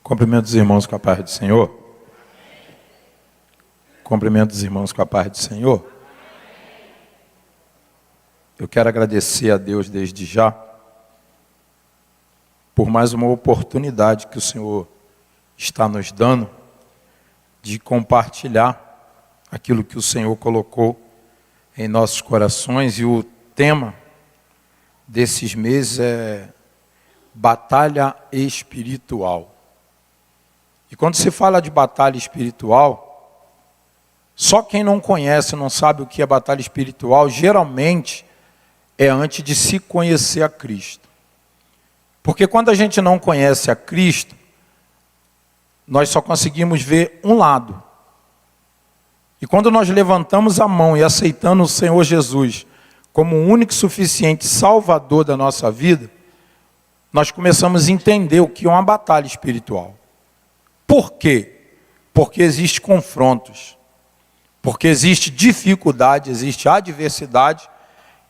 Cumprimento os irmãos com a paz do Senhor. Cumprimento os irmãos com a paz do Senhor. Eu quero agradecer a Deus desde já por mais uma oportunidade que o Senhor está nos dando de compartilhar aquilo que o Senhor colocou em nossos corações. E o tema desses meses é batalha espiritual. E quando se fala de batalha espiritual, só quem não conhece, não sabe o que é batalha espiritual, geralmente é antes de se conhecer a Cristo. Porque quando a gente não conhece a Cristo, nós só conseguimos ver um lado. E quando nós levantamos a mão e aceitamos o Senhor Jesus como o único e suficiente Salvador da nossa vida, nós começamos a entender o que é uma batalha espiritual. Por quê? Porque existem confrontos, porque existe dificuldade, existe adversidade.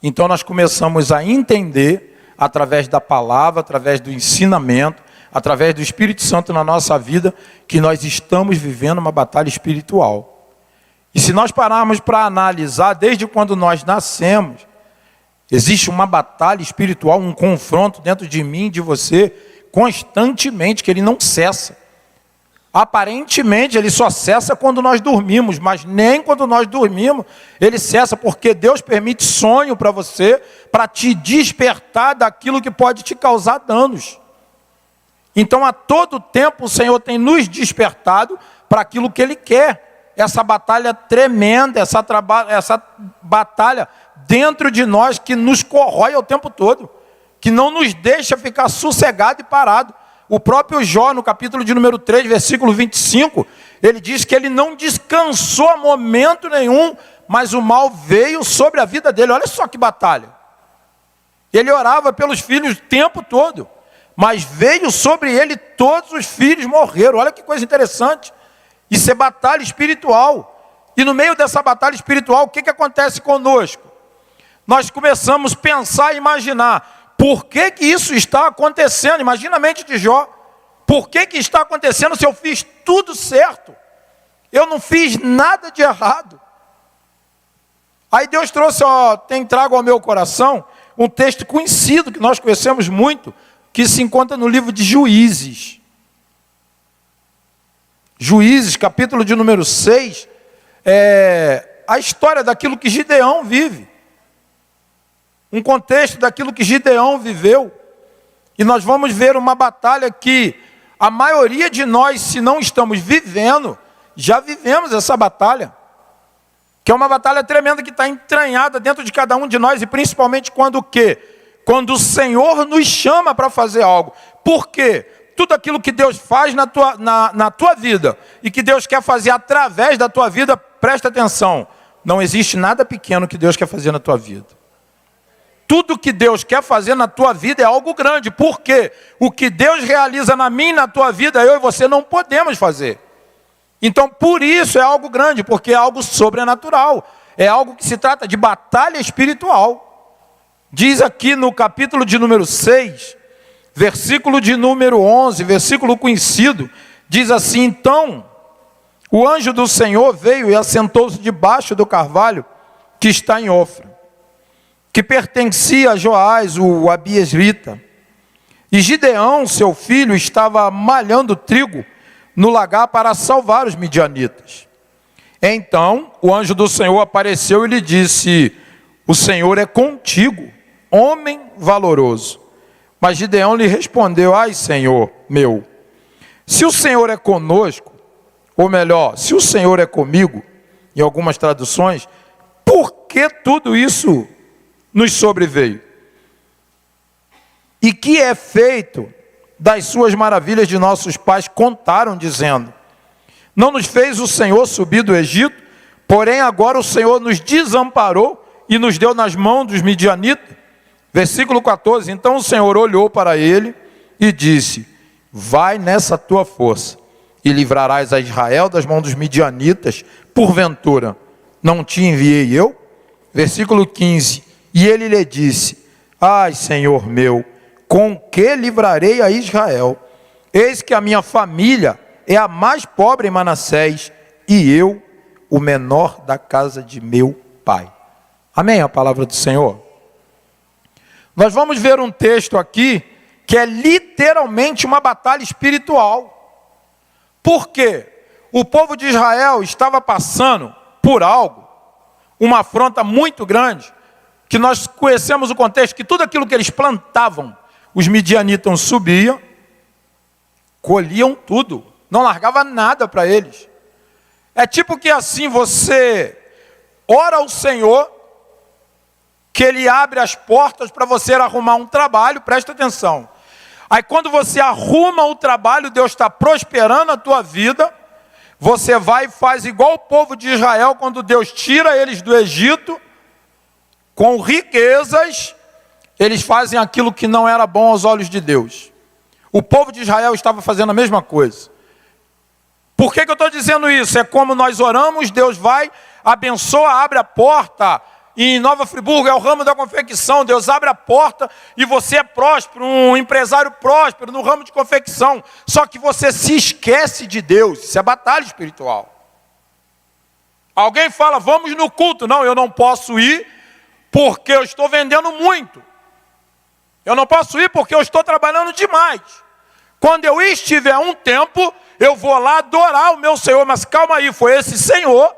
Então nós começamos a entender, através da palavra, através do ensinamento, através do Espírito Santo na nossa vida, que nós estamos vivendo uma batalha espiritual. E se nós pararmos para analisar, desde quando nós nascemos, existe uma batalha espiritual, um confronto dentro de mim e de você, constantemente, que ele não cessa. Aparentemente ele só cessa quando nós dormimos, mas nem quando nós dormimos ele cessa, porque Deus permite sonho para você, para te despertar daquilo que pode te causar danos. Então a todo tempo o Senhor tem nos despertado para aquilo que Ele quer. Essa batalha tremenda, essa batalha dentro de nós que nos corrói o tempo todo, que não nos deixa ficar sossegado e parado. O próprio Jó, no capítulo de número 3, versículo 25, ele diz que ele não descansou a momento nenhum, mas o mal veio sobre a vida dele. Olha só que batalha. Ele orava pelos filhos o tempo todo, mas veio sobre ele, todos os filhos morreram. Olha que coisa interessante. Isso é batalha espiritual. E no meio dessa batalha espiritual, o que acontece conosco? Nós começamos a pensar e imaginar: por que isso está acontecendo? Imagina a mente de Jó. Por que está acontecendo se eu fiz tudo certo? Eu não fiz nada de errado. Aí Deus trouxe, trago ao meu coração um texto conhecido, que nós conhecemos muito, que se encontra no livro de Juízes. Juízes, capítulo de número 6, é a história daquilo que Gideão vive. Um contexto daquilo que Gideão viveu. E nós vamos ver uma batalha que a maioria de nós, se não estamos vivendo, já vivemos essa batalha. Que é uma batalha tremenda que está entranhada dentro de cada um de nós. E principalmente quando o quê? Quando o Senhor nos chama para fazer algo. Por quê? Tudo aquilo que Deus faz na tua vida e que Deus quer fazer através da tua vida, presta atenção. Não existe nada pequeno que Deus quer fazer na tua vida. Tudo que Deus quer fazer na tua vida é algo grande. Por quê? O que Deus realiza na minha e na tua vida, eu e você não podemos fazer. Então, por isso é algo grande, porque é algo sobrenatural. É algo que se trata de batalha espiritual. Diz aqui no capítulo de número 6, versículo de número 11, versículo conhecido, diz assim: então, o anjo do Senhor veio e assentou-se debaixo do carvalho que está em Ofra, que pertencia a Joás, o abiesrita. E Gideão, seu filho, estava malhando trigo no lagar para salvar os midianitas. Então, o anjo do Senhor apareceu e lhe disse: o Senhor é contigo, homem valoroso. Mas Gideão lhe respondeu: ai, Senhor meu, se o Senhor é conosco, ou melhor, se o Senhor é comigo, em algumas traduções, por que tudo isso nos sobreveio? E que é feito das suas maravilhas de nossos pais contaram, dizendo: não nos fez o Senhor subir do Egito, porém agora o Senhor nos desamparou e nos deu nas mãos dos midianitas. Versículo 14, então o Senhor olhou para ele e disse: vai nessa tua força e livrarás a Israel das mãos dos midianitas, porventura não te enviei eu? Versículo 15, e ele lhe disse: ai, Senhor meu, com que livrarei a Israel? Eis que a minha família é a mais pobre em Manassés, e eu, o menor da casa de meu pai. Amém? A palavra do Senhor. Nós vamos ver um texto aqui que é literalmente uma batalha espiritual. Por quê? O povo de Israel estava passando por algo, uma afronta muito grande, que nós conhecemos o contexto, que tudo aquilo que eles plantavam, os midianitas subiam, colhiam tudo, não largava nada para eles. É tipo que assim você ora ao Senhor, que Ele abre as portas para você arrumar um trabalho, presta atenção. Aí quando você arruma o trabalho, Deus está prosperando a tua vida, você vai e faz igual o povo de Israel, quando Deus tira eles do Egito, com riquezas, eles fazem aquilo que não era bom aos olhos de Deus. O povo de Israel estava fazendo a mesma coisa. Por que eu estou dizendo isso? É como nós oramos, Deus vai, abençoa, abre a porta. E em Nova Friburgo é o ramo da confecção. Deus abre a porta e você é próspero, um empresário próspero no ramo de confecção. Só que você se esquece de Deus. Isso é batalha espiritual. Alguém fala, vamos no culto. Não, eu não posso ir porque eu estou vendendo muito. Eu não posso ir porque eu estou trabalhando demais. Quando eu estiver um tempo, eu vou lá adorar o meu Senhor. Mas calma aí, foi esse Senhor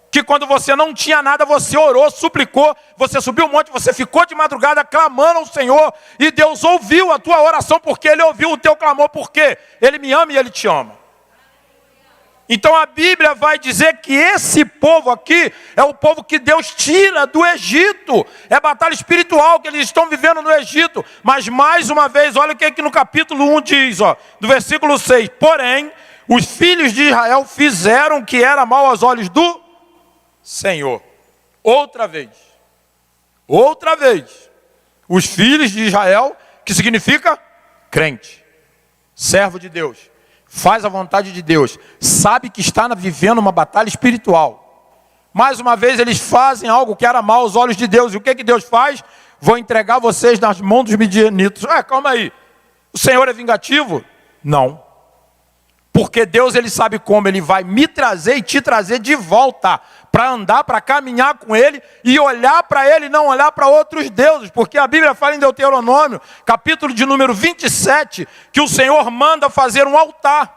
que quando você não tinha nada, você orou, suplicou, você subiu um monte, você ficou de madrugada clamando ao Senhor, e Deus ouviu a tua oração, porque Ele ouviu o teu clamor, porque Ele me ama e Ele te ama. Então a Bíblia vai dizer que esse povo aqui é o povo que Deus tira do Egito. É batalha espiritual que eles estão vivendo no Egito. Mas mais uma vez, olha o que aqui no capítulo 1 diz, do versículo 6. Porém, os filhos de Israel fizeram o que era mal aos olhos do Senhor. Outra vez. Os filhos de Israel, que significa crente, servo de Deus, faz a vontade de Deus, sabe que está vivendo uma batalha espiritual. Mais uma vez eles fazem algo que era mal aos olhos de Deus. E o que Deus faz? Vou entregar vocês nas mãos dos midianitas. Calma aí. O Senhor é vingativo? Não. Porque Deus, Ele sabe como Ele vai me trazer e te trazer de volta, para andar, para caminhar com Ele e olhar para Ele, não olhar para outros deuses. Porque a Bíblia fala em Deuteronômio, capítulo de número 27, que o Senhor manda fazer um altar.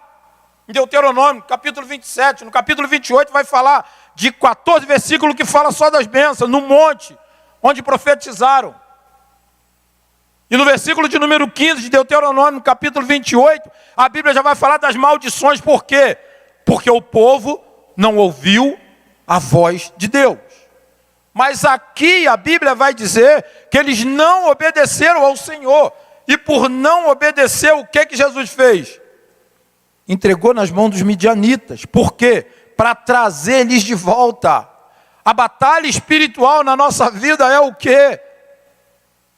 Em Deuteronômio, capítulo 27, no capítulo 28 vai falar de 14 versículos que fala só das bênçãos, no monte, onde profetizaram. E no versículo de número 15 de Deuteronômio, capítulo 28, a Bíblia já vai falar das maldições. Por quê? Porque o povo não ouviu a voz de Deus. Mas aqui a Bíblia vai dizer que eles não obedeceram ao Senhor. E por não obedecer, o que Jesus fez? Entregou nas mãos dos midianitas. Por quê? Para trazer eles de volta. A batalha espiritual na nossa vida é o quê?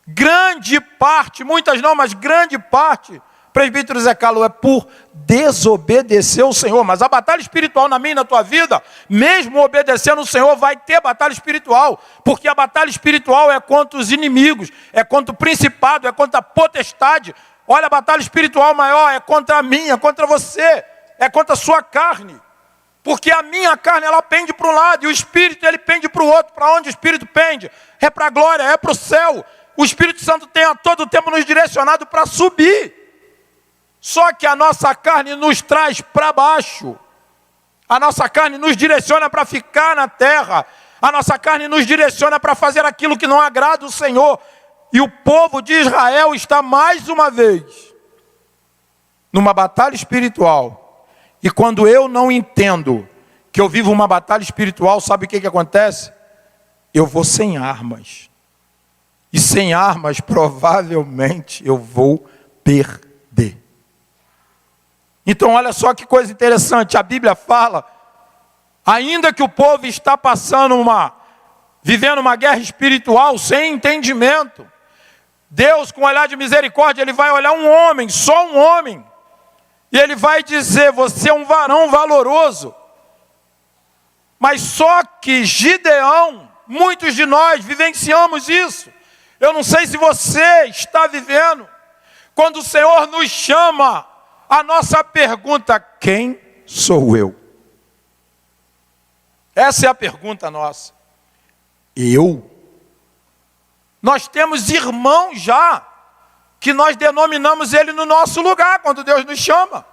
Grande parte, muitas não, mas grande parte, presbítero Zé Carlos, é por desobedecer o Senhor. Mas a batalha espiritual na minha e na tua vida, mesmo obedecendo o Senhor, vai ter batalha espiritual. Porque a batalha espiritual é contra os inimigos, é contra o principado, é contra a potestade. Olha, a batalha espiritual maior é contra a minha, contra você, é contra a sua carne. Porque a minha carne, ela pende para um lado, e o Espírito, ele pende para o outro. Para onde o Espírito pende? É para a glória, é para o céu. O Espírito Santo tem a todo tempo nos direcionado para subir. Só que a nossa carne nos traz para baixo. A nossa carne nos direciona para ficar na terra. A nossa carne nos direciona para fazer aquilo que não agrada o Senhor. E o povo de Israel está mais uma vez numa batalha espiritual. E quando eu não entendo que eu vivo uma batalha espiritual, sabe o que acontece? Eu vou sem armas. E sem armas, provavelmente, eu vou perder. Então, olha só que coisa interessante. A Bíblia fala, ainda que o povo está vivendo uma guerra espiritual sem entendimento, Deus, com um olhar de misericórdia, Ele vai olhar um homem, só um homem, e Ele vai dizer, você é um varão valoroso. Mas só que Gideão, muitos de nós vivenciamos isso. Eu não sei se você está vivendo, quando o Senhor nos chama a nossa pergunta: quem sou eu? Essa é a pergunta nossa. Eu? Nós temos irmãos já, que nós denominamos ele no nosso lugar, quando Deus nos chama.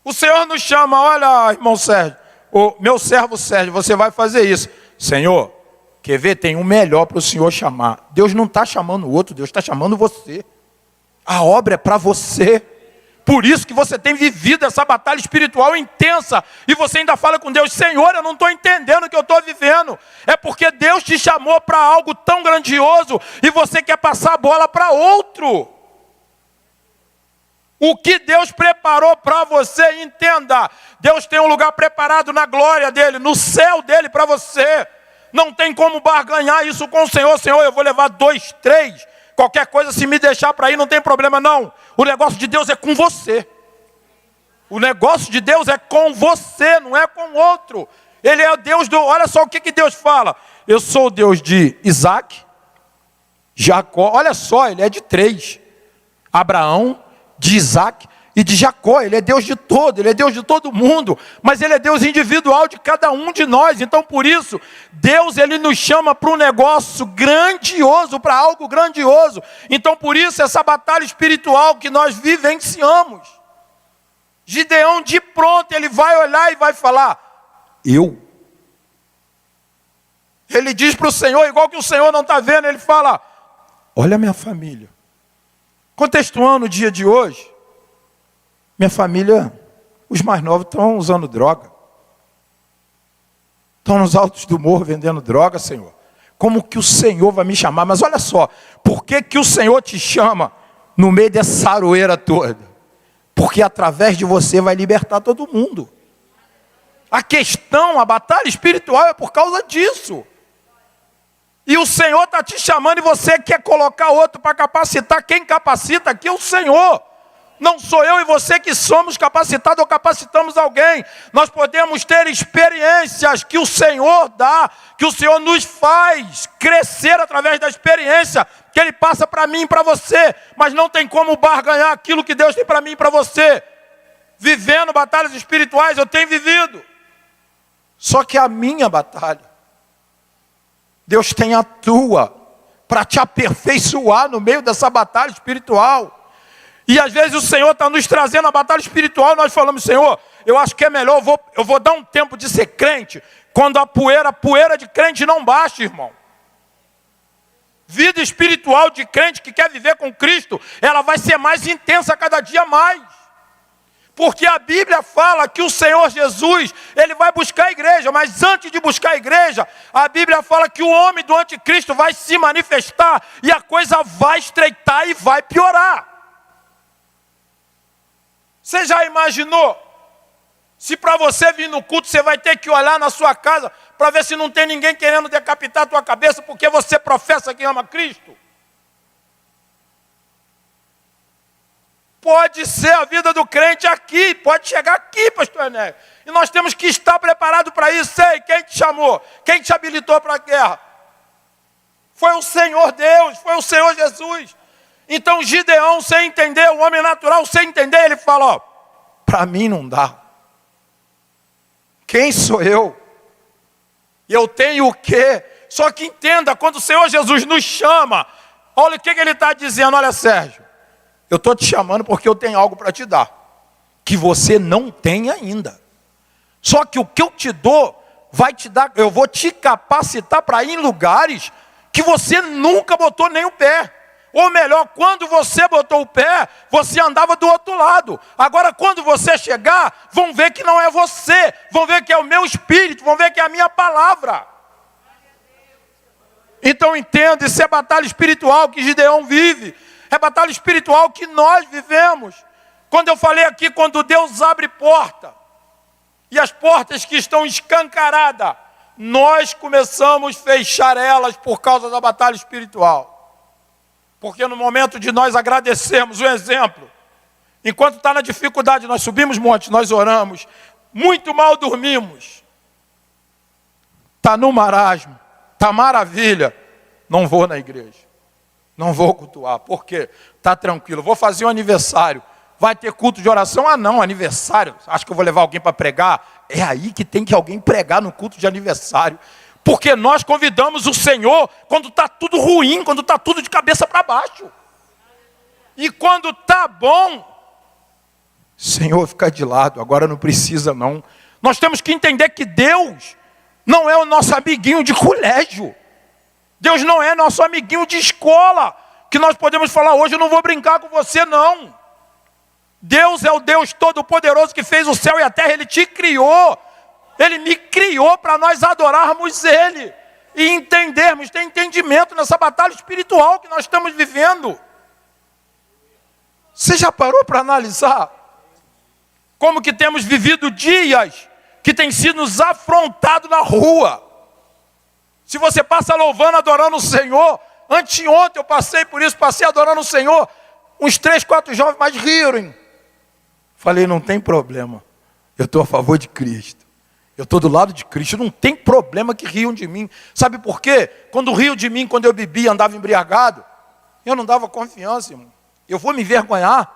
O Senhor nos chama: olha, irmão Sérgio, o meu servo Sérgio, você vai fazer isso. Senhor, quer ver? Tem um melhor para o Senhor chamar. Deus não está chamando o outro, Deus está chamando você. A obra é para você. Por isso que você tem vivido essa batalha espiritual intensa. E você ainda fala com Deus: Senhor, eu não estou entendendo o que eu estou vivendo. É porque Deus te chamou para algo tão grandioso e você quer passar a bola para outro. O que Deus preparou para você, entenda. Deus tem um lugar preparado na glória dele, no céu dele para você. Não tem como barganhar isso com o Senhor. Senhor, eu vou levar 2, 3. Qualquer coisa, se me deixar para ir, não tem problema não. O negócio de Deus é com você. O negócio de Deus é com você, não é com outro. Ele é o Deus do... Olha só o que Deus fala. Eu sou o Deus de Isaac, Jacó. Olha só, ele é de 3. Abraão, de Isaac e de Jacó. Ele é Deus de todo, ele é Deus de todo mundo. Mas ele é Deus individual de cada um de nós. Então por isso, Deus ele nos chama para um negócio grandioso, para algo grandioso. Então por isso essa batalha espiritual que nós vivenciamos. Gideão de pronto, ele vai olhar e vai falar: eu? Ele diz para o Senhor, igual que o Senhor não está vendo, ele fala: olha a minha família. Contextuando o dia de hoje, minha família, os mais novos estão usando droga. Estão nos altos do morro vendendo droga, Senhor. Como que o Senhor vai me chamar? Mas olha só, por que que o Senhor te chama no meio dessa aroeira toda? Porque através de você vai libertar todo mundo. A questão, a batalha espiritual é por causa disso. E o Senhor está te chamando e você quer colocar outro para capacitar. Quem capacita aqui é o Senhor. Não sou eu e você que somos capacitados ou capacitamos alguém. Nós podemos ter experiências que o Senhor dá, que o Senhor nos faz crescer através da experiência que Ele passa para mim e para você. Mas não tem como barganhar aquilo que Deus tem para mim e para você. Vivendo batalhas espirituais, eu tenho vivido. Só que a minha batalha, Deus tem a tua para te aperfeiçoar no meio dessa batalha espiritual. E às vezes o Senhor está nos trazendo a batalha espiritual, nós falamos: Senhor, eu acho que é melhor, eu vou dar um tempo de ser crente, quando a poeira de crente não baixa, irmão. Vida espiritual de crente que quer viver com Cristo, ela vai ser mais intensa cada dia mais. Porque a Bíblia fala que o Senhor Jesus, Ele vai buscar a igreja, mas antes de buscar a igreja, a Bíblia fala que o homem do anticristo vai se manifestar e a coisa vai estreitar e vai piorar. Você já imaginou? Se para você vir no culto, você vai ter que olhar na sua casa para ver se não tem ninguém querendo decapitar a tua cabeça porque você professa que ama Cristo? Pode ser a vida do crente aqui, pode chegar aqui, pastor Enéas. E nós temos que estar preparados para isso. Sei, quem te chamou? Quem te habilitou para a guerra? Foi o Senhor Deus, foi o Senhor Jesus. Então Gideão, sem entender, o homem natural, sem entender, ele fala: ó, para mim não dá. Quem sou eu? Eu tenho o quê? Só que entenda, quando o Senhor Jesus nos chama, olha o que ele está dizendo. Olha, Sérgio, eu estou te chamando porque eu tenho algo para te dar, que você não tem ainda. Só que o que eu te dou, vai te dar, eu vou te capacitar para ir em lugares que você nunca botou nem o pé. Ou melhor, quando você botou o pé, você andava do outro lado. Agora, quando você chegar, vão ver que não é você, vão ver que é o meu espírito, vão ver que é a minha palavra. Então entenda, isso é batalha espiritual que Gideão vive. É batalha espiritual que nós vivemos. Quando eu falei aqui, quando Deus abre porta, e as portas que estão escancaradas, nós começamos a fechar elas por causa da batalha espiritual. Porque no momento de nós agradecermos, um exemplo, enquanto está na dificuldade, nós subimos montes, nós oramos, muito mal dormimos, está no marasmo, está maravilha, não vou na igreja, não vou cultuar. Por quê? Está tranquilo, vou fazer um aniversário, Vai ter culto de oração? Ah não, aniversário. Acho que eu vou levar alguém para pregar? É aí que tem que alguém pregar no culto de aniversário. Porque nós convidamos o Senhor quando está tudo ruim, quando está tudo de cabeça para baixo. E quando está bom, Senhor, fica de lado, agora não precisa não. Nós temos que entender que Deus não é o nosso amiguinho de colégio. Deus não é nosso amiguinho de escola, que nós podemos falar, hoje eu não vou brincar com você não. Deus é o Deus Todo-Poderoso que fez o céu e a terra, Ele te criou. Ele me criou para nós adorarmos Ele. E entendermos, ter entendimento nessa batalha espiritual que nós estamos vivendo. Você já parou para analisar como que temos vivido dias que tem sido nos afrontado na rua? Se você passa louvando, adorando o Senhor, anteontem eu passei por isso, passei adorando o Senhor, uns 3, 4 jovens mais riram. Falei, não tem problema, eu estou a favor de Cristo, eu estou do lado de Cristo, não tem problema que riam de mim. Sabe por quê? Quando riam de mim, quando eu bebia, andava embriagado, eu não dava confiança, irmão. Eu vou me envergonhar,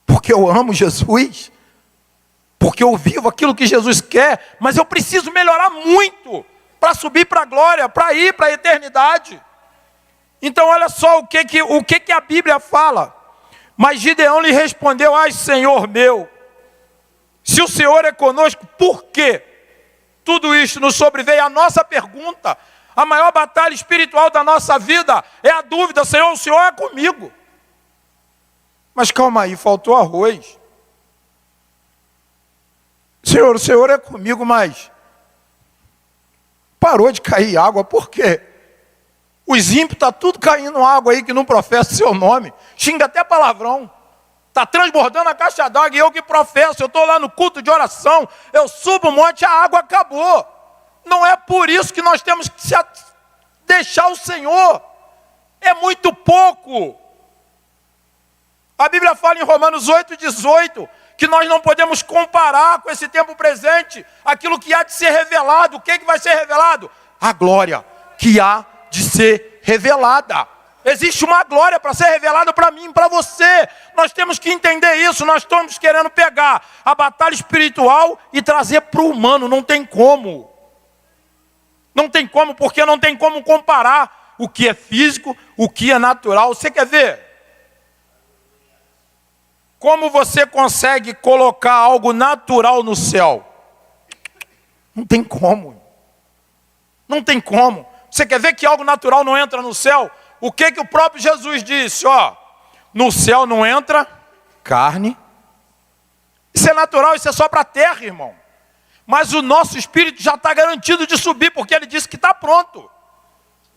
porque eu amo Jesus, porque eu vivo aquilo que Jesus quer, mas eu preciso melhorar muito para subir para a glória, para ir para a eternidade. Então olha só o que a Bíblia fala. Mas Gideão lhe respondeu, ai Senhor meu, se o Senhor é conosco, por que tudo isto nos sobreveio? A nossa pergunta, a maior batalha espiritual da nossa vida é a dúvida, Senhor, o Senhor é comigo. Mas calma aí, faltou arroz. Senhor, o Senhor é comigo, mas parou de cair água, por quê? Os ímpios estão tudo caindo água aí que não professa o seu nome, xinga até palavrão. Está transbordando a caixa d'água e eu que professo, eu estou lá no culto de oração, eu subo o monte, a água acabou. Não é por isso que nós temos que deixar o Senhor. É muito pouco. A Bíblia fala em Romanos 8,18, que nós não podemos comparar com esse tempo presente, aquilo que há de ser revelado. O que vai ser revelado? A glória que há de ser revelada. Existe uma glória para ser revelada para mim e para você. Nós temos que entender isso. Nós estamos querendo pegar a batalha espiritual e trazer para o humano. Não tem como. Não tem como, porque não tem como comparar o que é físico, o que é natural. Você quer ver? Como você consegue colocar algo natural no céu? Não tem como. Não tem como. Você quer ver que algo natural não entra no céu? O que o próprio Jesus disse? Ó, no céu não entra carne. Isso é natural, isso é só para a terra, irmão. Mas o nosso espírito já está garantido de subir, porque ele disse que está pronto.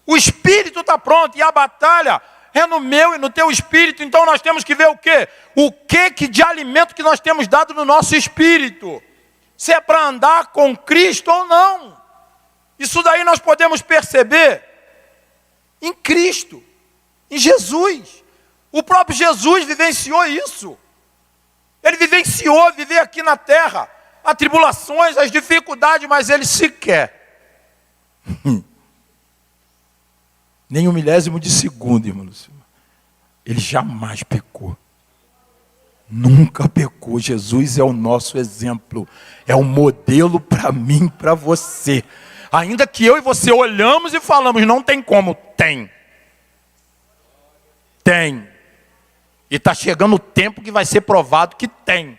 O espírito está pronto e a batalha é no meu e no teu espírito. Então nós temos que ver o quê? O que de alimento que nós temos dado no nosso espírito. Se é para andar com Cristo ou não. Isso daí nós podemos perceber em Cristo, em Jesus. O próprio Jesus vivenciou isso. Ele vivenciou viver aqui na terra, as tribulações, as dificuldades, mas ele sequer, nem um milésimo de segundo, irmão Lúcio, ele jamais pecou. Nunca pecou. Jesus é o nosso exemplo, é o modelo para mim, para você. Ainda que eu e você olhamos e falamos, não tem como. Tem. Tem. E está chegando o tempo que vai ser provado que tem.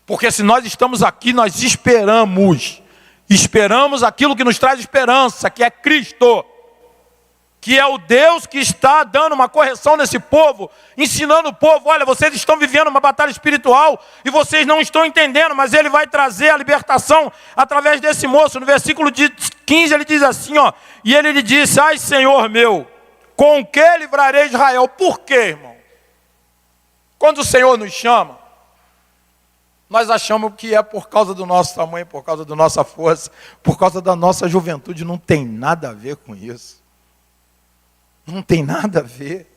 Porque se nós estamos aqui, nós esperamos. Esperamos aquilo que nos traz esperança, que é Cristo. Que é o Deus que está dando uma correção nesse povo, ensinando o povo, olha, vocês estão vivendo uma batalha espiritual e vocês não estão entendendo, mas ele vai trazer a libertação através desse moço. No versículo 15 ele diz assim, ó, e ele lhe disse, ai Senhor meu, com que livrarei Israel? Por quê, irmão? Quando o Senhor nos chama, nós achamos que é por causa do nosso tamanho, por causa da nossa força, por causa da nossa juventude. Não tem nada a ver com isso. Não tem nada a ver.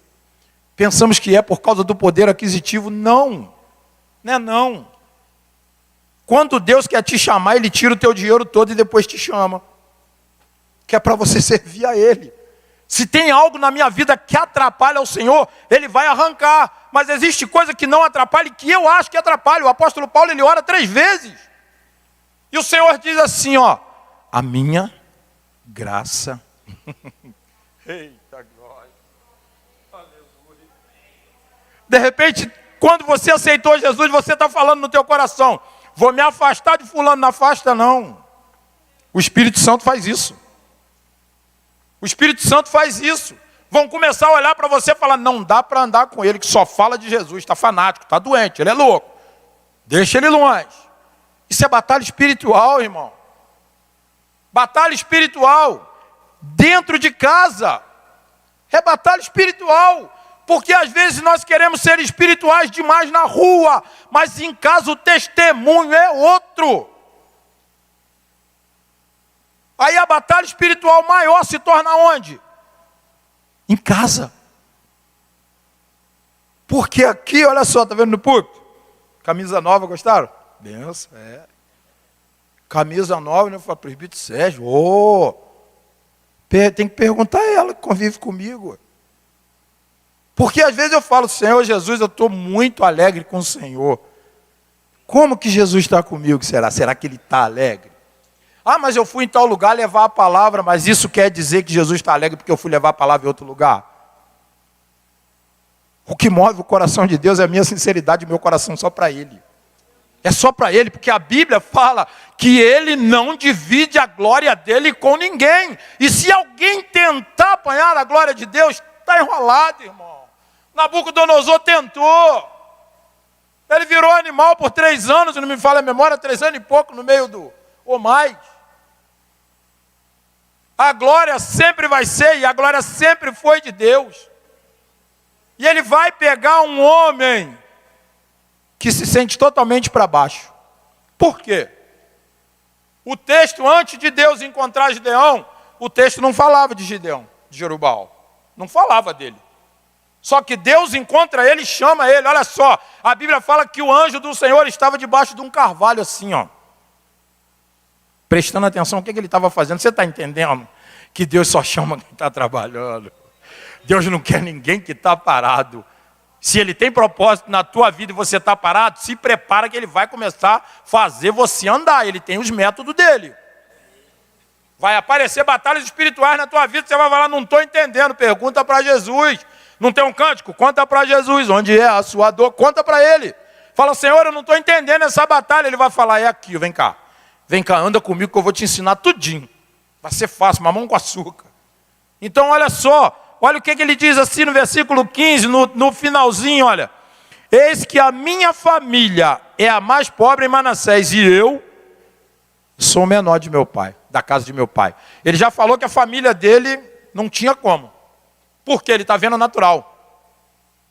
Pensamos que é por causa do poder aquisitivo. Não. Não é não. Quando Deus quer te chamar, Ele tira o teu dinheiro todo e depois te chama. Que é para você servir a Ele. Se tem algo na minha vida que atrapalha o Senhor, Ele vai arrancar. Mas existe coisa que não atrapalha e que eu acho que atrapalha. O apóstolo Paulo, ele ora 3 vezes. E o Senhor diz assim, ó, a minha graça. Eita glória. Aleluia. De repente, quando você aceitou Jesus, você está falando no teu coração, vou me afastar de fulano, não afasta não. O Espírito Santo faz isso. O Espírito Santo faz isso. Vão começar a olhar para você e falar, não dá para andar com ele, que só fala de Jesus, está fanático, está doente, ele é louco. Deixa ele longe. Isso é batalha espiritual, irmão. Batalha espiritual. Dentro de casa. É batalha espiritual. Porque às vezes nós queremos ser espirituais demais na rua, mas em casa o testemunho é outro. Aí a batalha espiritual maior se torna onde? Em casa. Porque aqui, olha só, tá vendo no púlpito? Camisa nova, gostaram? Benção, é. Camisa nova, né? Eu falo, presbítero Sérgio, tem que perguntar a ela que convive comigo. Porque às vezes eu falo, Senhor Jesus, eu estou muito alegre com o Senhor. Como que Jesus está comigo, será? Será que Ele está alegre? Ah, mas eu fui em tal lugar levar a palavra, mas isso quer dizer que Jesus está alegre porque eu fui levar a palavra em outro lugar? O que move o coração de Deus é a minha sinceridade, meu coração só para Ele. É só para Ele, porque a Bíblia fala que Ele não divide a glória dEle com ninguém. E se alguém tentar apanhar a glória de Deus, está enrolado, irmão. Nabucodonosor tentou. Ele virou animal por 3 anos, não me falha a memória, 3 anos e pouco no meio do... ou mais. A glória sempre vai ser, e a glória sempre foi de Deus. E Ele vai pegar um homem que se sente totalmente para baixo. Por quê? O texto, antes de Deus encontrar Gideão, o texto não falava de Gideão, de Jerubbaal. Não falava dele. Só que Deus encontra ele e chama ele. Olha só, a Bíblia fala que o anjo do Senhor estava debaixo de um carvalho assim, ó. Prestando atenção, o que ele estava fazendo? Você está entendendo? Que Deus só chama quem está trabalhando. Deus não quer ninguém que está parado. Se Ele tem propósito na tua vida e você está parado, se prepara que Ele vai começar a fazer você andar. Ele tem os métodos dele. Vai aparecer batalhas espirituais na tua vida, você vai falar, não estou entendendo. Pergunta para Jesus. Não tem um cântico? Conta para Jesus. Onde é a sua dor? Conta para Ele. Fala, Senhor, eu não estou entendendo essa batalha. Ele vai falar, é aqui, vem cá. Vem cá, anda comigo que eu vou te ensinar tudinho. Vai ser fácil, mamão com açúcar. Então, olha só. Olha o que ele diz assim no versículo 15, no finalzinho, olha. Eis que a minha família é a mais pobre em Manassés, e eu sou o menor de meu pai, da casa de meu pai. Ele já falou que a família dele não tinha como. Porque ele está vendo o natural.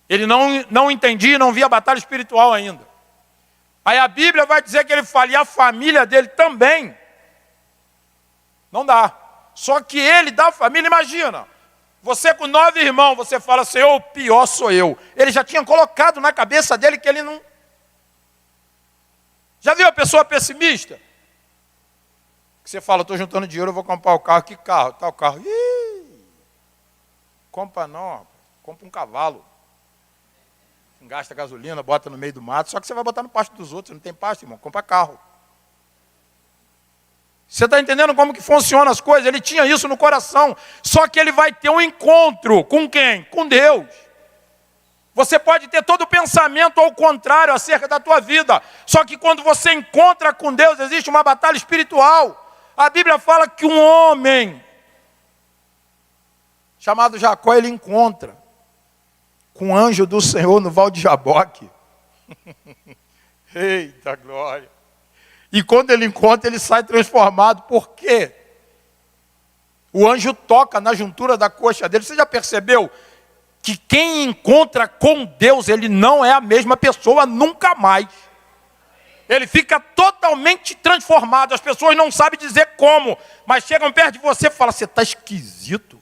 Ele não entendia, não via a batalha espiritual ainda. Aí a Bíblia vai dizer que ele fala, e a família dele também. Não dá. Só que ele da família, imagina. Você com 9 irmãos, você fala, Senhor, o pior sou eu. Ele já tinha colocado na cabeça dele que ele não... Já viu a pessoa pessimista? Que você fala, estou juntando dinheiro, eu vou comprar o carro. Que carro? Tal carro. Ih, compra não, compra um cavalo. Gasta gasolina, bota no meio do mato, só que você vai botar no pasto dos outros, não tem pasto, irmão, compra carro. Você está entendendo como que funcionam as coisas? Ele tinha isso no coração, só que ele vai ter um encontro com quem? Com Deus. Você pode ter todo o pensamento ao contrário acerca da tua vida, só que quando você encontra com Deus, existe uma batalha espiritual. A Bíblia fala que um homem chamado Jacó, ele encontra com o anjo do Senhor no Val de Jaboque. Eita glória! E quando ele encontra, ele sai transformado. Por quê? O anjo toca na juntura da coxa dele. Você já percebeu que quem encontra com Deus, ele não é a mesma pessoa nunca mais. Ele fica totalmente transformado. As pessoas não sabem dizer como, mas chegam perto de você e falam, você está esquisito.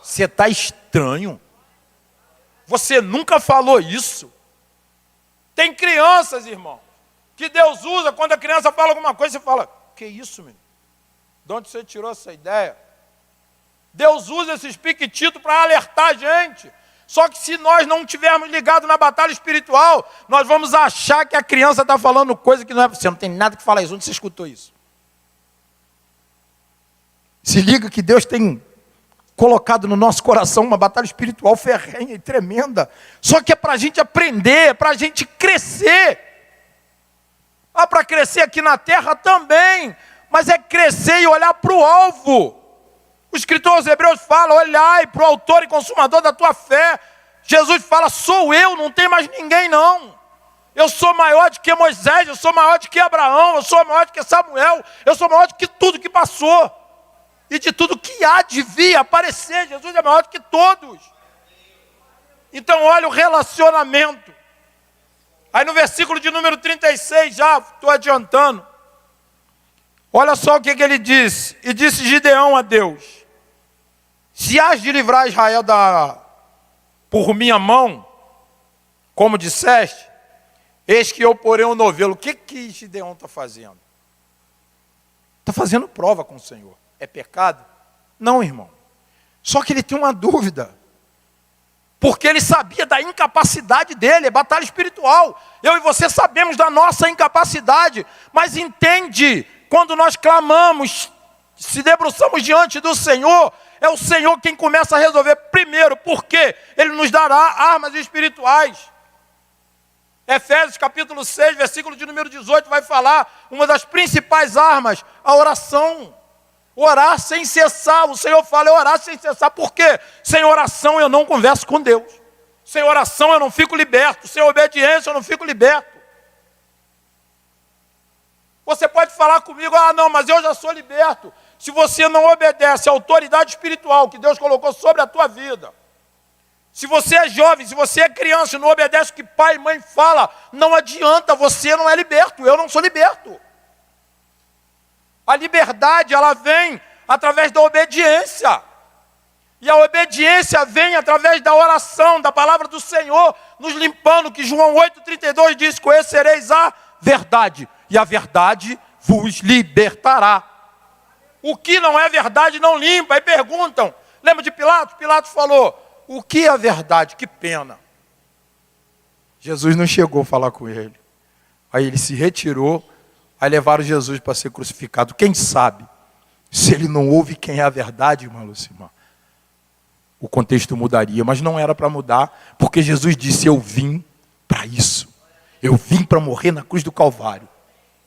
Você está estranho. Você nunca falou isso. Tem crianças, irmão, que Deus usa, quando a criança fala alguma coisa, você fala, que isso, menino? De onde você tirou essa ideia? Deus usa esses piquititos para alertar a gente. Só que se nós não estivermos ligados na batalha espiritual, nós vamos achar que a criança está falando coisa que não é. Você não tem nada que falar isso. Onde você escutou isso? Se liga que Deus tem colocado no nosso coração uma batalha espiritual ferrenha e tremenda. Só que é para a gente aprender, é para a gente crescer. Para crescer aqui na terra também. Mas é crescer e olhar para o alvo. O escritor aos Hebreus fala, olhai para o autor e consumador da tua fé. Jesus fala, sou eu, não tem mais ninguém não. Eu sou maior do que Moisés, eu sou maior do que Abraão, eu sou maior do que Samuel, eu sou maior do que tudo que passou. E de tudo que há de vir aparecer, Jesus é maior do que todos. Então olha o relacionamento. Aí no versículo de número 36, já estou adiantando. Olha só o que ele disse. E disse Gideão a Deus, se hás de livrar Israel por minha mão, como disseste, eis que eu porei um novelo. O que Gideão está fazendo? Está fazendo prova com o Senhor. É pecado? Não, irmão. Só que ele tem uma dúvida. Porque ele sabia da incapacidade dele, é batalha espiritual. Eu e você sabemos da nossa incapacidade. Mas entende, quando nós clamamos, se debruçamos diante do Senhor, é o Senhor quem começa a resolver primeiro. Por quê? Ele nos dará armas espirituais. Efésios capítulo 6, versículo de número 18, vai falar uma das principais armas, a oração. Orar sem cessar. O Senhor fala, é orar sem cessar. Por quê? Sem oração eu não converso com Deus. Sem oração eu não fico liberto. Sem obediência eu não fico liberto. Você pode falar comigo, não, mas eu já sou liberto. Se você não obedece à autoridade espiritual que Deus colocou sobre a tua vida. Se você é jovem, se você é criança e não obedece o que pai e mãe fala, não adianta, você não é liberto, eu não sou liberto. A liberdade, ela vem através da obediência. E a obediência vem através da oração, da palavra do Senhor, nos limpando, que João 8,32 diz, conhecereis a verdade, e a verdade vos libertará. O que não é verdade não limpa. Aí perguntam, lembra de Pilatos? Pilatos falou, o que é a verdade? Que pena. Jesus não chegou a falar com ele. Aí ele se retirou. Aí levaram Jesus para ser crucificado. Quem sabe, se ele não ouve quem é a verdade, irmã Lucimar, o contexto mudaria. Mas não era para mudar, porque Jesus disse, eu vim para isso. Eu vim para morrer na cruz do Calvário.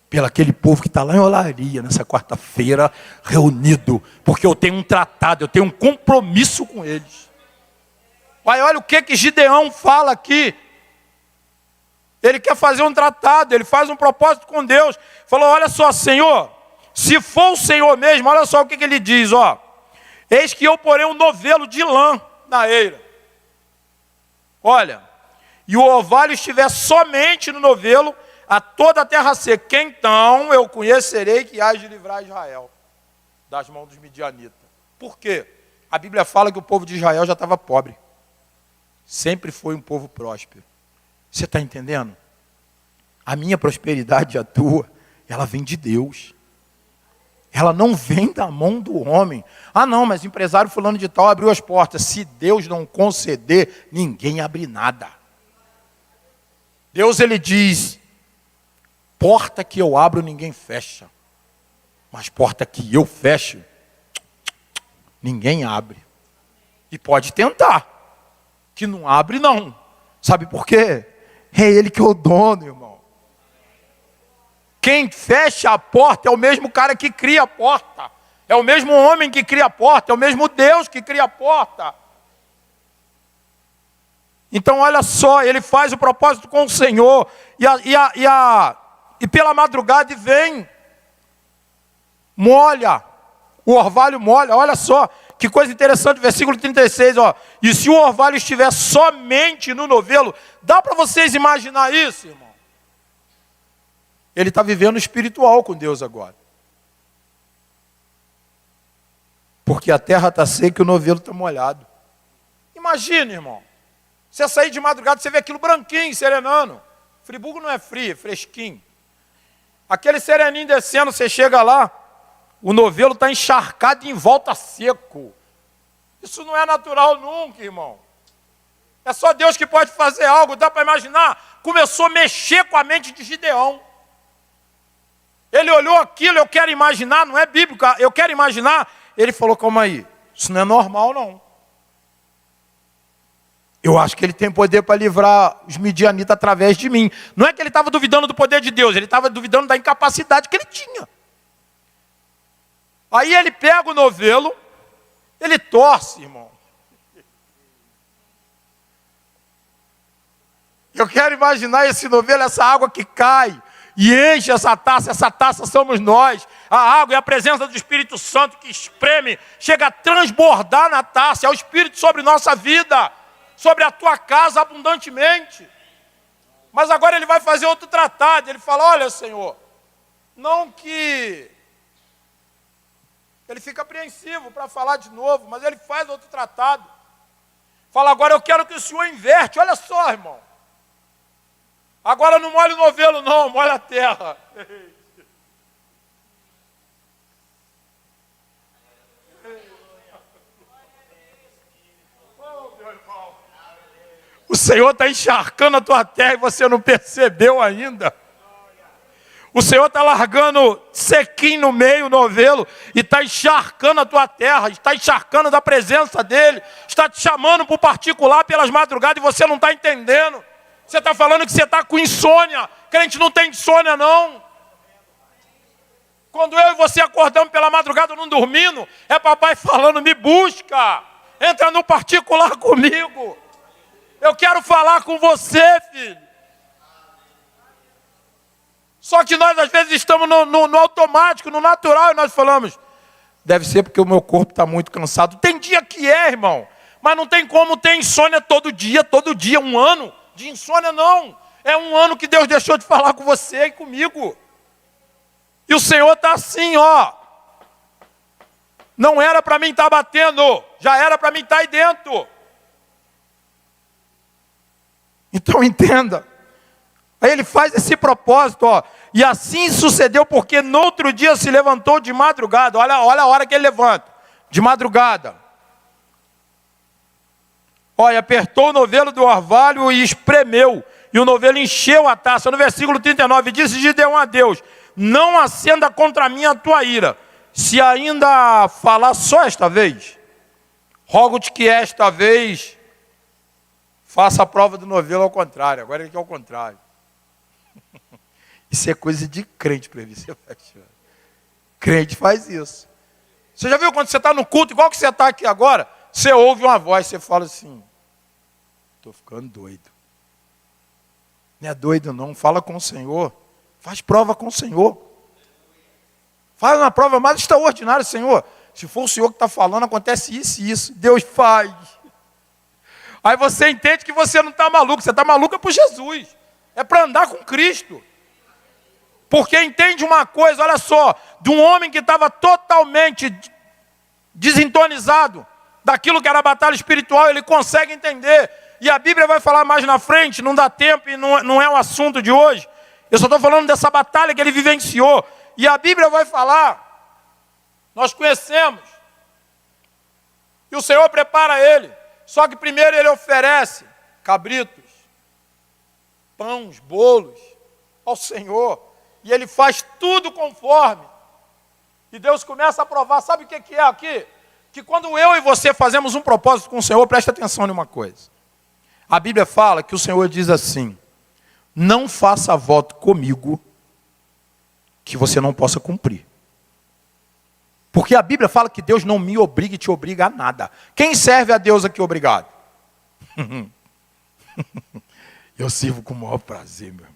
Pelo aquele povo que está lá em Olaria, nessa quarta-feira, reunido. Porque eu tenho um tratado, eu tenho um compromisso com eles. Aí olha o que Gideão fala aqui. Ele quer fazer um tratado, ele faz um propósito com Deus. Falou, olha só, Senhor, se for o Senhor mesmo, olha só o que ele diz, ó. Eis que eu porei um novelo de lã na eira. Olha, e o orvalho estiver somente no novelo, a toda a terra seca. Então eu conhecerei que há de livrar Israel das mãos dos midianitas. Por quê? A Bíblia fala que o povo de Israel já estava pobre. Sempre foi um povo próspero. Você está entendendo? A minha prosperidade e a tua, ela vem de Deus. Ela não vem da mão do homem. Não, mas empresário fulano de tal abriu as portas. Se Deus não conceder, ninguém abre nada. Deus, ele diz, porta que eu abro, ninguém fecha. Mas porta que eu fecho, ninguém abre. E pode tentar, que não abre não. Sabe por quê? É ele que é o dono, irmão. Quem fecha a porta é o mesmo cara que cria a porta. É o mesmo homem que cria a porta. É o mesmo Deus que cria a porta. Então olha só, ele faz o propósito com o Senhor. E pela madrugada vem. Molha. O orvalho molha. Olha só. Que coisa interessante, versículo 36, ó. E se o orvalho estiver somente no novelo, dá para vocês imaginar isso, irmão? Ele está vivendo espiritual com Deus agora. Porque a terra está seca e o novelo está molhado. Imagina, irmão. Você sair de madrugada, você vê aquilo branquinho, serenando. Friburgo não é frio, é fresquinho. Aquele sereninho descendo, você chega lá, o novelo está encharcado e em volta seco. Isso não é natural nunca, irmão. É só Deus que pode fazer algo, dá para imaginar. Começou a mexer com a mente de Gideão. Ele olhou aquilo, eu quero imaginar, não é bíblico, eu quero imaginar. Ele falou, calma aí, isso não é normal não. Eu acho que ele tem poder para livrar os midianitas através de mim. Não é que ele estava duvidando do poder de Deus, ele estava duvidando da incapacidade que ele tinha. Aí ele pega o novelo, ele torce, irmão. Eu quero imaginar esse novelo, essa água que cai e enche essa taça somos nós. A água é a presença do Espírito Santo que espreme, chega a transbordar na taça, é o Espírito sobre nossa vida, sobre a tua casa abundantemente. Mas agora ele vai fazer outro tratado, ele fala, olha Senhor, não que... Ele fica apreensivo para falar de novo, mas ele faz outro tratado. Fala, agora eu quero que o Senhor inverte, olha só irmão. Agora não molha o novelo não, molha a terra. O Senhor está encharcando a tua terra e você não percebeu ainda. O Senhor está largando sequinho no meio o novelo e está encharcando a tua terra, está encharcando da presença dEle, está te chamando para o particular pelas madrugadas e você não está entendendo. Você está falando que você está com insônia. Crente não tem insônia, não. Quando eu e você acordamos pela madrugada não dormindo, é papai falando, me busca. Entra no particular comigo. Eu quero falar com você, filho. Só que nós às vezes estamos no automático, no natural, e nós falamos, deve ser porque o meu corpo está muito cansado. Tem dia que é, irmão. Mas não tem como ter insônia todo dia, um ano. De insônia não, é um ano que Deus deixou de falar com você e comigo. E o Senhor está assim, ó. Não era para mim estar batendo, já era para mim estar aí dentro. Então entenda. Aí ele faz esse propósito, ó. E assim sucedeu porque no outro dia se levantou de madrugada. Olha a hora que ele levanta, de madrugada. Olha, apertou o novelo do orvalho e espremeu. E o novelo encheu a taça. No versículo 39, disse Gideão a Deus, não acenda contra mim a tua ira. Se ainda falar só esta vez, rogo-te que esta vez faça a prova do novelo ao contrário. Agora ele quer ao contrário. Isso é coisa de crente para ver, Sebastião. Crente faz isso. Você já viu quando você está no culto, igual que você está aqui agora? Você ouve uma voz, você fala assim, estou ficando doido. Não é doido não, fala com o Senhor. Faz prova com o Senhor. Faz uma prova mais extraordinária, Senhor. Se for o Senhor que está falando, acontece isso e isso. Deus faz. Aí você entende que você não está maluco, você está maluco é por Jesus. É para andar com Cristo. Porque entende uma coisa, olha só, de um homem que estava totalmente desintonizado daquilo que era a batalha espiritual, ele consegue entender. E a Bíblia vai falar mais na frente, não dá tempo e não é o assunto de hoje. Eu só estou falando dessa batalha que ele vivenciou. E a Bíblia vai falar, nós conhecemos, e o Senhor prepara ele. Só que primeiro ele oferece cabritos, pães, bolos ao Senhor. E ele faz tudo conforme. E Deus começa a provar, sabe o que é aqui? Que quando eu e você fazemos um propósito com o Senhor, preste atenção em uma coisa. A Bíblia fala que o Senhor diz assim, não faça voto comigo que você não possa cumprir. Porque a Bíblia fala que Deus não me obriga e te obriga a nada. Quem serve a Deus aqui obrigado? Eu sirvo com o maior prazer, meu irmão.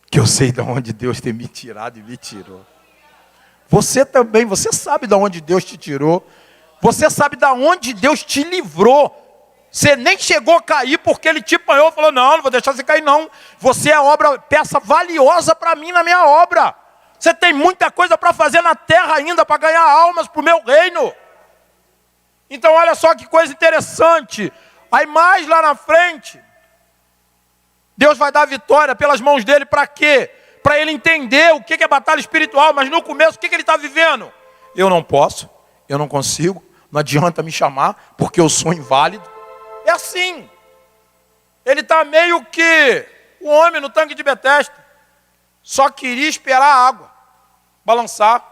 Que eu sei de onde Deus tem me tirado e me tirou. Você também, você sabe de onde Deus te tirou. Você sabe de onde Deus te livrou. Você nem chegou a cair porque Ele te apanhou e falou, não vou deixar você cair não. Você é obra, peça valiosa para mim na minha obra. Você tem muita coisa para fazer na terra ainda, para ganhar almas para o meu reino. Então olha só que coisa interessante. Aí mais lá na frente, Deus vai dar vitória pelas mãos dele para quê? Para ele entender o que é batalha espiritual, mas no começo o que ele está vivendo? Eu não posso, eu não consigo, Não adianta me chamar porque eu sou inválido. É assim. Ele está meio que o homem no tanque de Betesda. Só queria esperar a água balançar.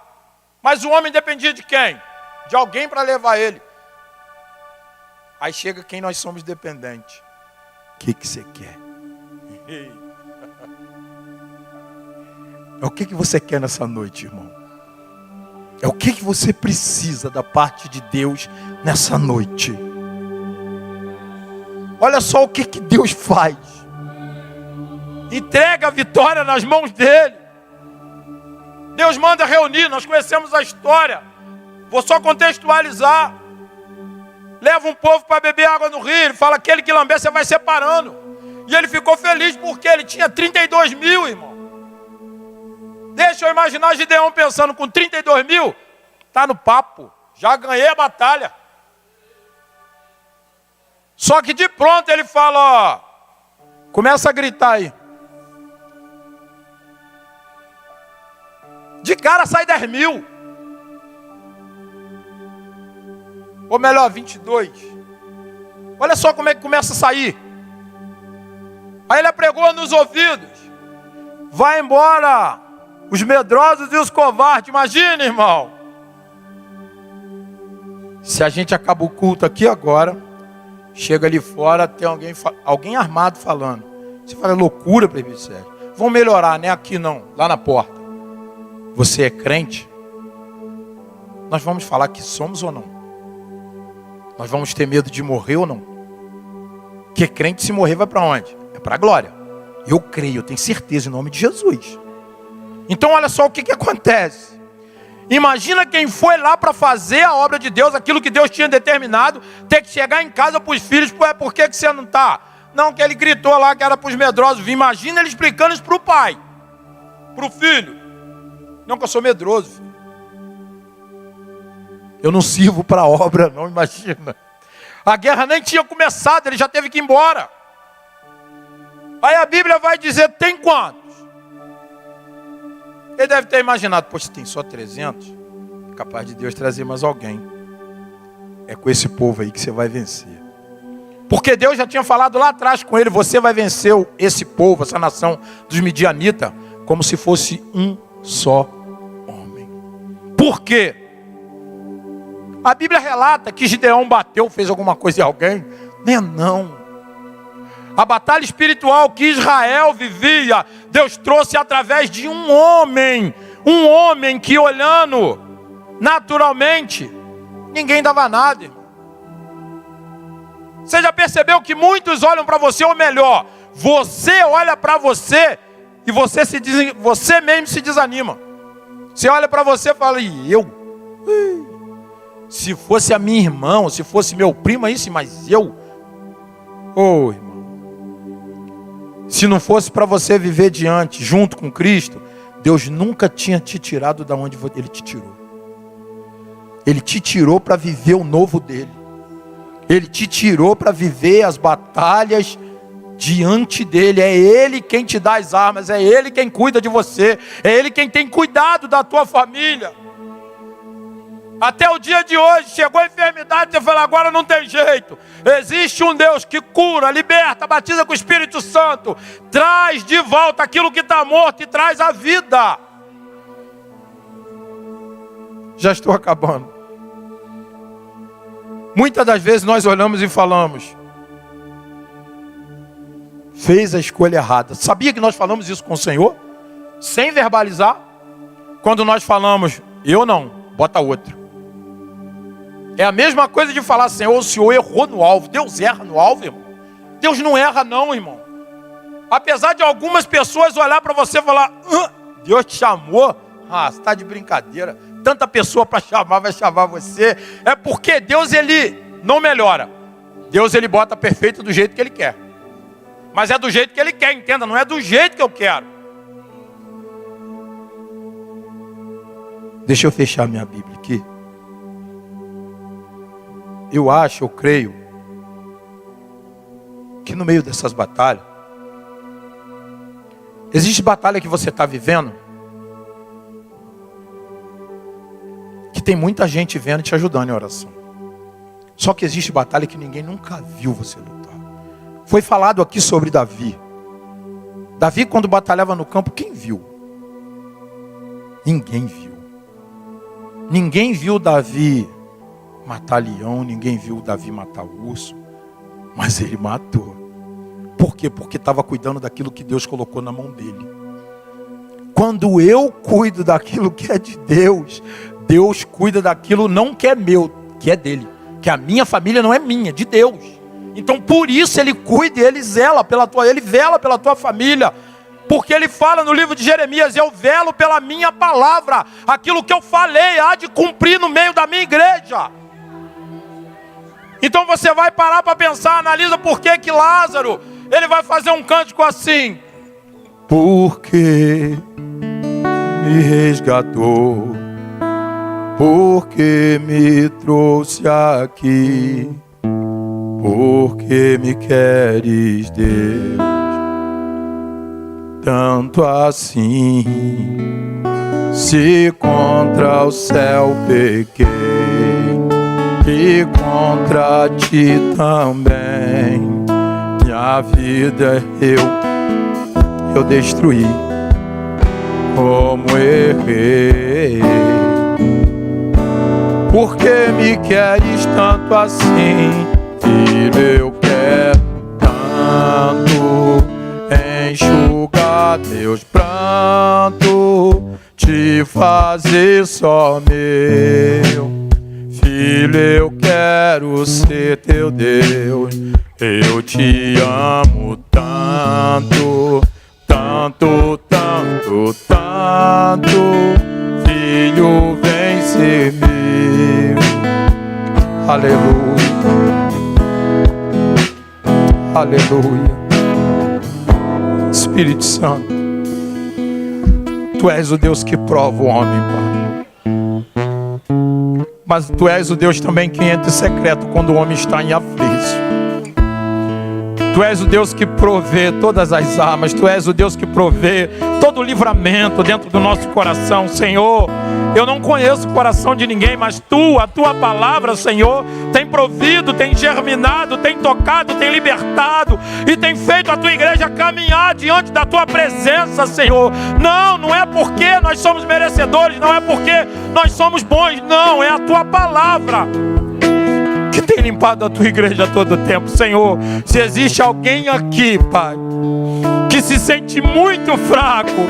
Mas o homem dependia de quem? De alguém para levar ele. Aí chega quem nós somos dependentes. O que você quer? É o que você quer nessa noite, irmão? É o que você precisa da parte de Deus nessa noite? Olha só o que Deus faz. Entrega a vitória nas mãos dele. Deus manda reunir, nós conhecemos a história. Vou só contextualizar. Leva um povo para beber água no rio. Ele fala, aquele que lamber você vai separando. E ele ficou feliz porque ele tinha 32 mil, irmão. Deixa eu imaginar Gideão pensando, com 32 mil, tá no papo. Já ganhei a batalha. Só que de pronto ele fala, ó, começa a gritar aí. De cara sai 10 mil. Ou melhor, 22. Olha só como é que começa a sair. Aí ele apregou nos ouvidos. Vai embora os medrosos e os covardes. Imagina, irmão. Se a gente acaba o culto aqui agora, chega ali fora, tem alguém armado falando. Você fala, loucura, presbitério. Vão melhorar, né? Aqui não, lá na porta. Você é crente? Nós vamos falar que somos ou não? Nós vamos ter medo de morrer ou não? Porque crente, se morrer, vai para onde? É para a glória. Eu creio, eu tenho certeza, em nome de Jesus. Então olha só o que acontece. Imagina quem foi lá para fazer a obra de Deus, aquilo que Deus tinha determinado, ter que chegar em casa para os filhos. Por que você não está? Não, que ele gritou lá que era para os medrosos vir. Imagina ele explicando isso para o pai, para o filho. Não, que eu sou medroso, filho. Eu não sirvo para a obra, não, imagina. A guerra nem tinha começado, ele já teve que ir embora. Aí a Bíblia vai dizer, tem quantos? Ele deve ter imaginado, poxa, tem só 300, é capaz de Deus trazer mais alguém. É com esse povo aí que você vai vencer. Porque Deus já tinha falado lá atrás com ele, você vai vencer esse povo, essa nação dos midianitas, como se fosse um só homem. Por quê? A Bíblia relata que Gideão bateu, fez alguma coisa em alguém. Não. A batalha espiritual que Israel vivia, Deus trouxe através de um homem que olhando naturalmente, ninguém dava nada, irmão. Você já percebeu que muitos olham para você, ou melhor, você olha para você e você mesmo se desanima. Você olha para você e fala, e eu? Se fosse a minha irmã, se fosse meu primo, isso, mas eu? Ô, irmão. Se não fosse para você viver diante, junto com Cristo, Deus nunca tinha te tirado da onde Ele te tirou. Ele te tirou para viver o novo dele. Ele te tirou para viver as batalhas diante dele. É Ele quem te dá as armas, é Ele quem cuida de você, é Ele quem tem cuidado da tua família. Até o dia de hoje, chegou a enfermidade, você fala, agora não tem jeito. Existe um Deus que cura, liberta, batiza com o Espírito Santo, traz de volta aquilo que está morto e traz a vida. Já estou acabando. Muitas das vezes nós olhamos e falamos, fez a escolha errada. Sabia que nós falamos isso com o Senhor? Sem verbalizar. Quando nós falamos, eu não, bota outro. É a mesma coisa de falar, Senhor, o Senhor errou no alvo. Deus erra no alvo, irmão. Deus não erra não, irmão. Apesar de algumas pessoas olhar para você e falar, Deus te chamou? Você está de brincadeira. Tanta pessoa para chamar, vai chamar você. É porque Deus, Ele não melhora. Deus, Ele bota perfeito do jeito que Ele quer. Mas é do jeito que Ele quer, entenda. Não é do jeito que eu quero. Deixa eu fechar minha Bíblia aqui. Eu creio, que no meio dessas batalhas, existe batalha que você está vivendo, que tem muita gente vendo e te ajudando em oração. Só que existe batalha que ninguém nunca viu você lutar. Foi falado aqui sobre Davi. Davi, quando batalhava no campo, quem viu? Ninguém viu. Ninguém viu Davi matar leão, ninguém viu Davi matar urso. Mas ele matou. Por quê? Porque estava cuidando daquilo que Deus colocou na mão dele. Quando eu cuido daquilo que é de Deus, Deus cuida daquilo não que é meu, que é dele. Que a minha família não é minha, de Deus. Então por isso ele cuida e ele vela pela tua família. Porque ele fala no livro de Jeremias: eu velo pela minha palavra. Aquilo que eu falei há de cumprir no meio da minha igreja. Então você vai parar para pensar, analisa por que Lázaro, ele vai fazer um cântico assim: porque me resgatou, porque me trouxe aqui, porque me queres, Deus, tanto assim. Se contra o céu pequei, e contra ti também, minha vida eu destruí, como errei. Porque me queres tanto assim, filho, eu quero tanto enxugar teus prantos, te fazer só meu. Filho, eu quero ser teu Deus, eu te amo tanto, tanto, tanto, tanto. Filho, vem ser meu. Aleluia, aleluia. Espírito Santo, Tu és o Deus que prova o homem, Pai. Mas Tu és o Deus também que entra em secreto quando o homem está em aflição. Tu és o Deus que provê todas as armas. Tu és o Deus que provê todo o livramento dentro do nosso coração, Senhor. Eu não conheço o coração de ninguém, mas Tu, a Tua palavra, Senhor, tem provido, tem germinado, tem tocado, tem libertado e tem feito a Tua igreja caminhar diante da Tua presença, Senhor. Não é porque nós somos merecedores, não é porque nós somos bons, não, é a Tua palavra que tem limpado a Tua igreja todo o tempo, Senhor. Se existe alguém aqui, Pai, que se sente muito fraco,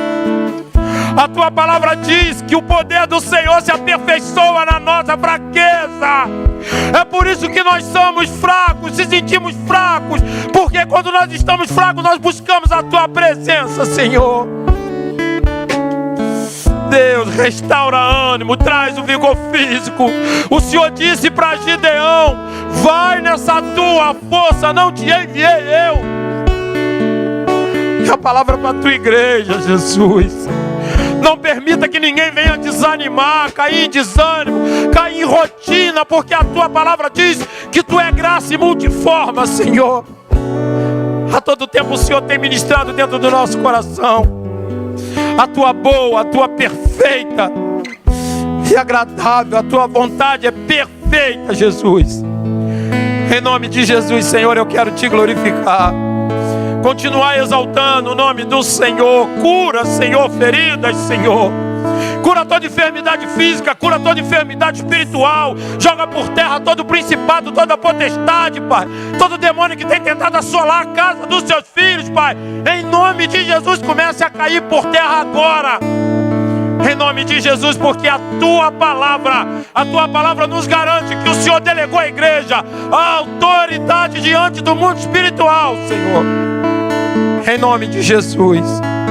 a Tua palavra diz que o poder do Senhor se aperfeiçoa na nossa fraqueza. É por isso que nós somos fracos, se sentimos fracos, porque quando nós estamos fracos, nós buscamos a Tua presença, Senhor. Deus, restaura ânimo, traz o vigor físico. O Senhor disse para Gideão: vai nessa tua força, não te enviei eu. E a palavra para a Tua igreja, Jesus: não permita que ninguém venha desanimar, cair em desânimo, cair em rotina, porque a Tua palavra diz que Tu é graça e multiforma, Senhor. A todo tempo o Senhor tem ministrado dentro do nosso coração a Tua boa, a Tua perfeita e agradável, a Tua vontade é perfeita, Jesus. Em nome de Jesus, Senhor, eu quero Te glorificar, continuar exaltando o nome do Senhor. Cura, Senhor, feridas, Senhor. Cura toda enfermidade física, cura toda enfermidade espiritual. Joga por terra todo principado, toda potestade, Pai. Todo demônio que tem tentado assolar a casa dos Seus filhos, Pai. Em nome de Jesus, comece a cair por terra agora. Em nome de Jesus, porque a Tua palavra nos garante que o Senhor delegou à igreja a autoridade diante do mundo espiritual, Senhor. Em nome de Jesus.